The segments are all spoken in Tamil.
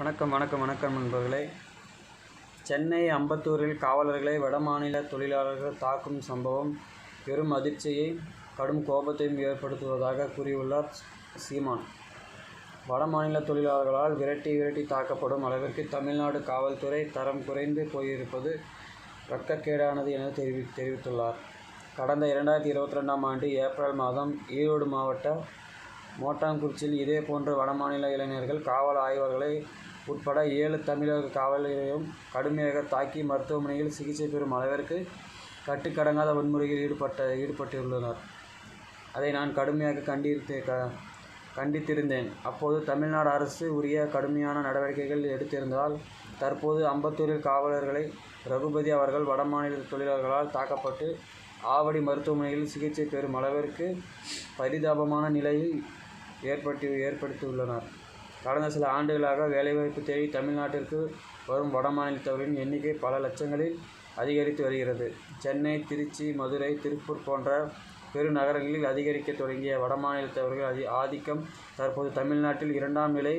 வணக்கம் வணக்கம் வணக்கம் நண்பர்களே. சென்னை அம்பத்தூரில் காவலர்களை வடமாநில தொழிலாளர்கள் தாக்கும் சம்பவம் பெரும் அதிர்ச்சியை கடும் கோபத்தையும் ஏற்படுத்துவதாக கூறியுள்ளார் சீமான். வடமாநில தொழிலாளர்களால் விரட்டி தாக்கப்படும் அளவிற்கு தமிழ்நாடு காவல்துறை தரம் குறைந்து போயிருப்பது வெட்கக்கேடானது என தெரிவித்துள்ளார். கடந்த 2022ஆம் ஆண்டு ஏப்ரல் மாதம் ஈரோடு மாவட்ட மோட்டாங்குறிச்சியில் இதேபோன்று வடமாநில இளைஞர்கள் காவல் ஆய்வாளர்களை உட்பட 7 தமிழக காவலர்களையும் கடுமையாக தாக்கி மருத்துவமனையில் சிகிச்சை பெறும் அளவிற்கு கட்டுக்கடங்காத வன்முறையில் ஈடுபட்டுள்ளனர். அதை நான் கடுமையாக கண்டித்திருந்தேன். அப்போது தமிழ்நாடு அரசு உரிய கடுமையான நடவடிக்கைகள் எடுத்திருந்தால் தற்போது அம்பத்தூரில் காவலர்களை ரகுபதி அவர்கள் வடமாநில தொழிலாளர்களால் தாக்கப்பட்டு ஆவடி மருத்துவமனையில் சிகிச்சை பெறும் அளவிற்கு பரிதாபமான நிலையை ஏற்படுத்தியுள்ளனர். கடந்த சில ஆண்டுகளாக வேலைவாய்ப்பு தேடி தமிழ்நாட்டிற்கு வரும் வடமாநிலத்தவர்களின் எண்ணிக்கை பல லட்சங்களில் அதிகரித்து வருகிறது. சென்னை, திருச்சி, மதுரை, திருப்பூர் போன்ற பெருநகரங்களில் அதிகரிக்க தொடங்கிய வடமாநிலத்தவர்கள் ஆதிக்கம் தற்போது தமிழ்நாட்டில் 2ஆம் நிலை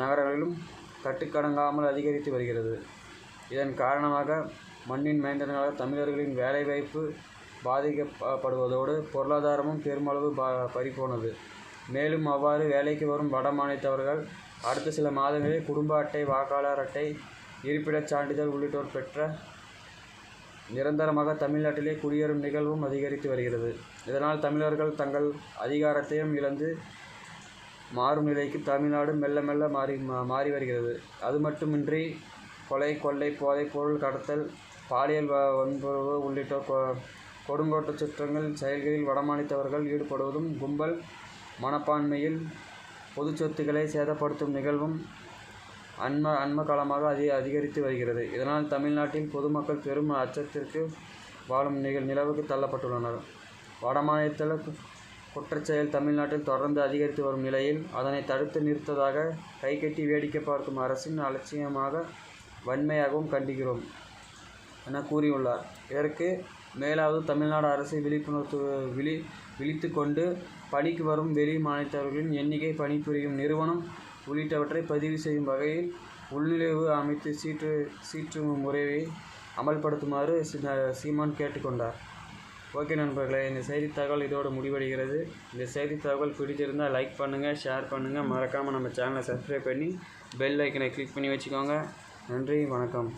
நகரங்களிலும் கட்டுக்கடங்காமல் அதிகரித்து வருகிறது. இதன் காரணமாக மண்ணின் மைந்தர்களாக தமிழர்களின் வேலைவாய்ப்பு பாதிக்கப்படுவதோடு பொருளாதாரமும் பெருமளவு பறிபோனது. மேலும் அவ்வாறு வேலைக்கு வரும் வடமாநிலத்தவர்கள் அடுத்த சில மாதங்களில் குடும்ப அட்டை, வாக்காளர் அட்டை, இருப்பிடச் சான்றிதழ் உள்ளிட்டோர் பெற்ற நிரந்தரமாக தமிழ்நாட்டிலே குடியேறும் நிகழ்வும் அதிகரித்து வருகிறது. இதனால் தமிழர்கள் தங்கள் அதிகாரத்தையும் இழந்து மாறும் நிலைக்கு தமிழ்நாடு மெல்ல மாறி வருகிறது. அது மட்டுமின்றி கொலை, கொள்ளை, போதைப் பொருள் கடத்தல், பாலியல் வன்புணர்வு உள்ளிட்ட கொடுங்கோட்டு குற்றங்கள் செயல்களில் வடமாநிலத்தவர்கள் ஈடுபடுவதும் கும்பல் மனப்பான்மையில் பொது சொத்துக்களை சேதப்படுத்தும் நிகழ்வும் அண்ம காலமாக அதிகரித்து வருகிறது. இதனால் தமிழ்நாட்டில் பொதுமக்கள் பெரும் அச்சத்திற்கு வாழும் நிலவுக்கு தள்ளப்பட்டுள்ளனர். வடமாநிலத்தில் குற்றச்செயல் தமிழ்நாட்டில் தொடர்ந்து அதிகரித்து வரும் நிலையில் அதனை தடுத்து நிறுத்ததாக கைகட்டி வேடிக்கை பார்க்கும் அரசின் அலட்சியமாக வன்மையாகவும் கண்டிக்கிறோம் என கூறியுள்ளார். இதற்கு மேலாவது தமிழ்நாடு அரசு விழித்து கொண்டு பணிக்கு வரும் வெளி மாநிலத்தவர்களின் எண்ணிக்கை, பணிபுரியும் நிறுவனம் உள்ளிட்டவற்றை பதிவு செய்யும் வகையில் உள்நுழைவு அமைத்து சீற்று முறையை அமல்படுத்துமாறு சீமான் கேட்டுக்கொண்டார். ஓகே நண்பர்களே, இந்த செய்தி தகவல் இதோடு முடிவடைகிறது. இந்த செய்தி தகவல் பிடிச்சிருந்தால் லைக் பண்ணுங்கள், ஷேர் பண்ணுங்கள். மறக்காமல் நம்ம சேனலை சப்ஸ்கிரைப் பண்ணி பெல் ஐக்கனை கிளிக் பண்ணி வச்சுக்கோங்க. நன்றி, வணக்கம்.